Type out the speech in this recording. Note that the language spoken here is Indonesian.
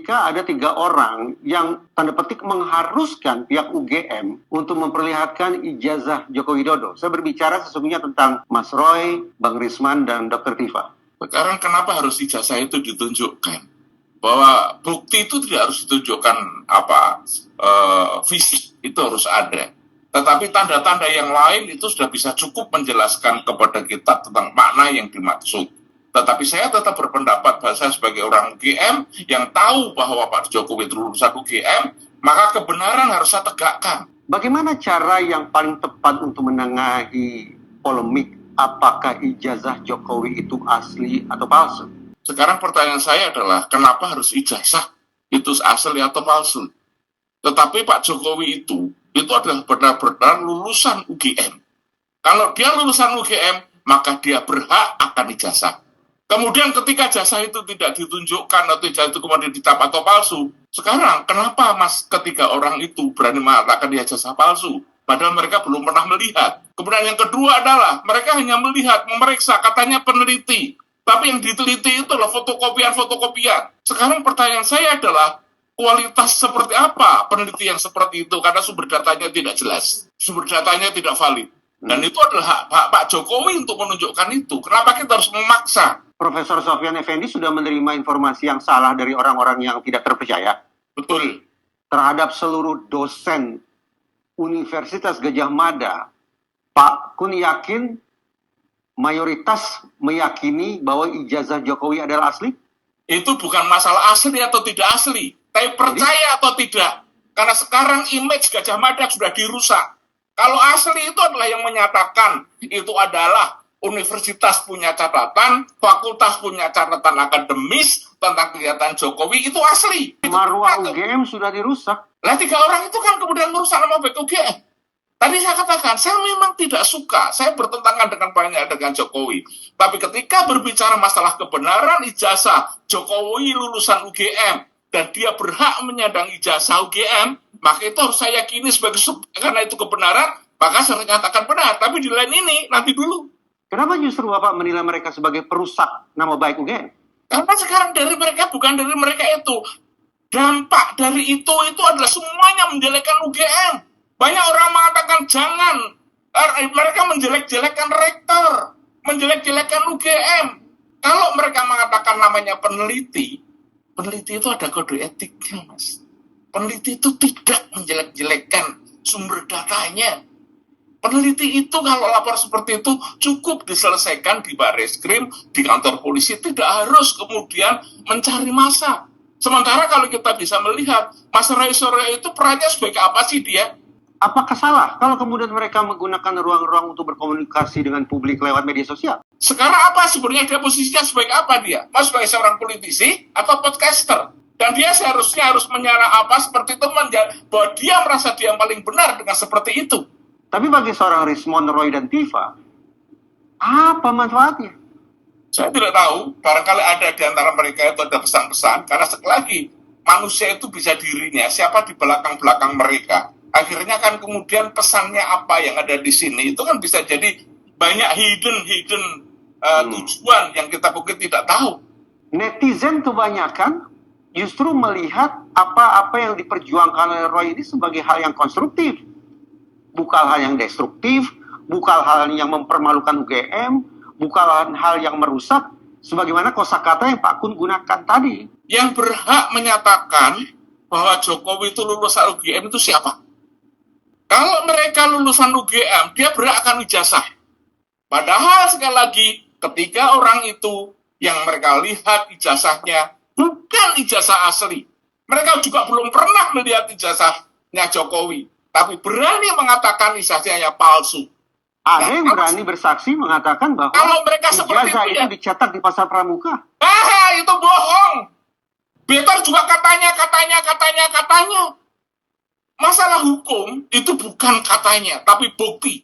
ketika ada 3 orang yang tanda petik mengharuskan pihak UGM untuk memperlihatkan ijazah Joko Widodo. Saya berbicara sesungguhnya tentang Mas Roy, Bang Risman, dan Dr. Tifa. Sekarang kenapa harus ijazah itu ditunjukkan? Bahwa bukti itu tidak harus ditunjukkan fisik, itu harus ada. Tetapi tanda-tanda yang lain itu sudah bisa cukup menjelaskan kepada kita tentang makna yang dimaksud. Tetapi saya tetap berpendapat bahwa saya sebagai orang UGM yang tahu bahwa Pak Jokowi itu lulusan UGM, maka kebenaran harus saya tegakkan. Bagaimana cara yang paling tepat untuk menengahi polemik apakah ijazah Jokowi itu asli atau palsu? Sekarang pertanyaan saya adalah, kenapa harus ijazah itu asli atau palsu? Tetapi Pak Jokowi itu adalah benar-benar lulusan UGM. Kalau dia lulusan UGM, maka dia berhak akan ijazah. Kemudian ketika jasa itu tidak ditunjukkan atau ijazah itu kemudian dicap atau palsu, sekarang kenapa ketiga orang itu berani mengatakan dia ijazah palsu? Padahal mereka belum pernah melihat. Kemudian yang kedua adalah mereka hanya melihat, memeriksa, katanya peneliti. Tapi yang diteliti itu adalah fotokopian. Sekarang pertanyaan saya adalah, kualitas seperti apa peneliti yang seperti itu? Karena sumber datanya tidak jelas, sumber datanya tidak valid. Dan itu adalah hak Pak Jokowi untuk menunjukkan itu. Kenapa kita harus memaksa? Profesor Sofyan Effendi sudah menerima informasi yang salah dari orang-orang yang tidak terpercaya. Betul. Terhadap seluruh dosen Universitas Gadjah Mada, Pak Kun yakin mayoritas meyakini bahwa ijazah Jokowi adalah asli? Itu bukan masalah asli atau tidak asli, tapi percaya atau tidak. Karena sekarang image Gadjah Mada sudah dirusak. Kalau asli itu adalah yang menyatakan itu adalah universitas punya catatan, fakultas punya catatan akademis tentang kegiatan Jokowi, itu asli. Marwah UGM sudah dirusak. Lah 3 orang itu kan kemudian merusak nama baik UGM. Tadi saya katakan, saya memang tidak suka, saya bertentangan dengan Jokowi. Tapi ketika berbicara masalah kebenaran ijazah Jokowi lulusan UGM, dan dia berhak menyandang ijazah UGM, maka itu harus saya yakini karena itu kebenaran, maka saya nyatakan benar. Tapi di lain ini, nanti dulu. Kenapa justru Bapak menilai mereka sebagai perusak nama baik UGM? Karena sekarang dari mereka, bukan dari mereka itu. Dampak dari itu adalah semuanya menjelekkan UGM. Banyak orang mengatakan jangan. Mereka menjelek-jelekkan rektor, menjelek-jelekkan UGM. Kalau mereka mengatakan namanya peneliti itu ada kode etiknya, Mas. Peneliti itu tidak menjelek-jelekkan sumber datanya. Peneliti itu kalau lapor seperti itu cukup diselesaikan di Barreskrim, di kantor polisi, tidak harus kemudian mencari massa. Sementara kalau kita bisa melihat, Mas Roy Suryo itu perannya sebagai apa sih dia? Apakah salah kalau kemudian mereka menggunakan ruang-ruang untuk berkomunikasi dengan publik lewat media sosial? Sekarang apa sebenarnya dia posisinya sebagai apa dia? Mas sebagai seorang politisi atau podcaster? Dan dia seharusnya harus menyala apa seperti itu, bahwa dia merasa dia yang paling benar dengan seperti itu. Tapi bagi seorang Rismon, Roy, dan Tifa, apa manfaatnya? Saya tidak tahu, barangkali ada di antara mereka itu ada pesan-pesan, karena sekali lagi, manusia itu bisa dirinya, siapa di belakang-belakang mereka. Akhirnya kan kemudian pesannya apa yang ada di sini, itu kan bisa jadi banyak hidden tujuan yang kita mungkin tidak tahu. Netizen kebanyakan justru melihat apa-apa yang diperjuangkan oleh Roy ini sebagai hal yang konstruktif. Bukan hal yang destruktif, bukan hal yang mempermalukan UGM, bukan hal yang merusak, sebagaimana kosakata yang Pak Kun gunakan tadi. Yang berhak menyatakan bahwa Jokowi itu lulusan UGM itu siapa? Kalau mereka lulusan UGM, dia berhak akan ijazah. Padahal sekali lagi, ketika orang itu yang mereka lihat ijazahnya bukan ijazah asli. Mereka juga belum pernah melihat ijazahnya Jokowi, tapi berani mengatakan ijazahnya palsu. Ada yang berani bersaksi mengatakan bahwa kalau mereka ijazah itu dicetak di Pasar Pramuka. Itu bohong. Better juga katanya. Masalah hukum itu bukan katanya, tapi bukti.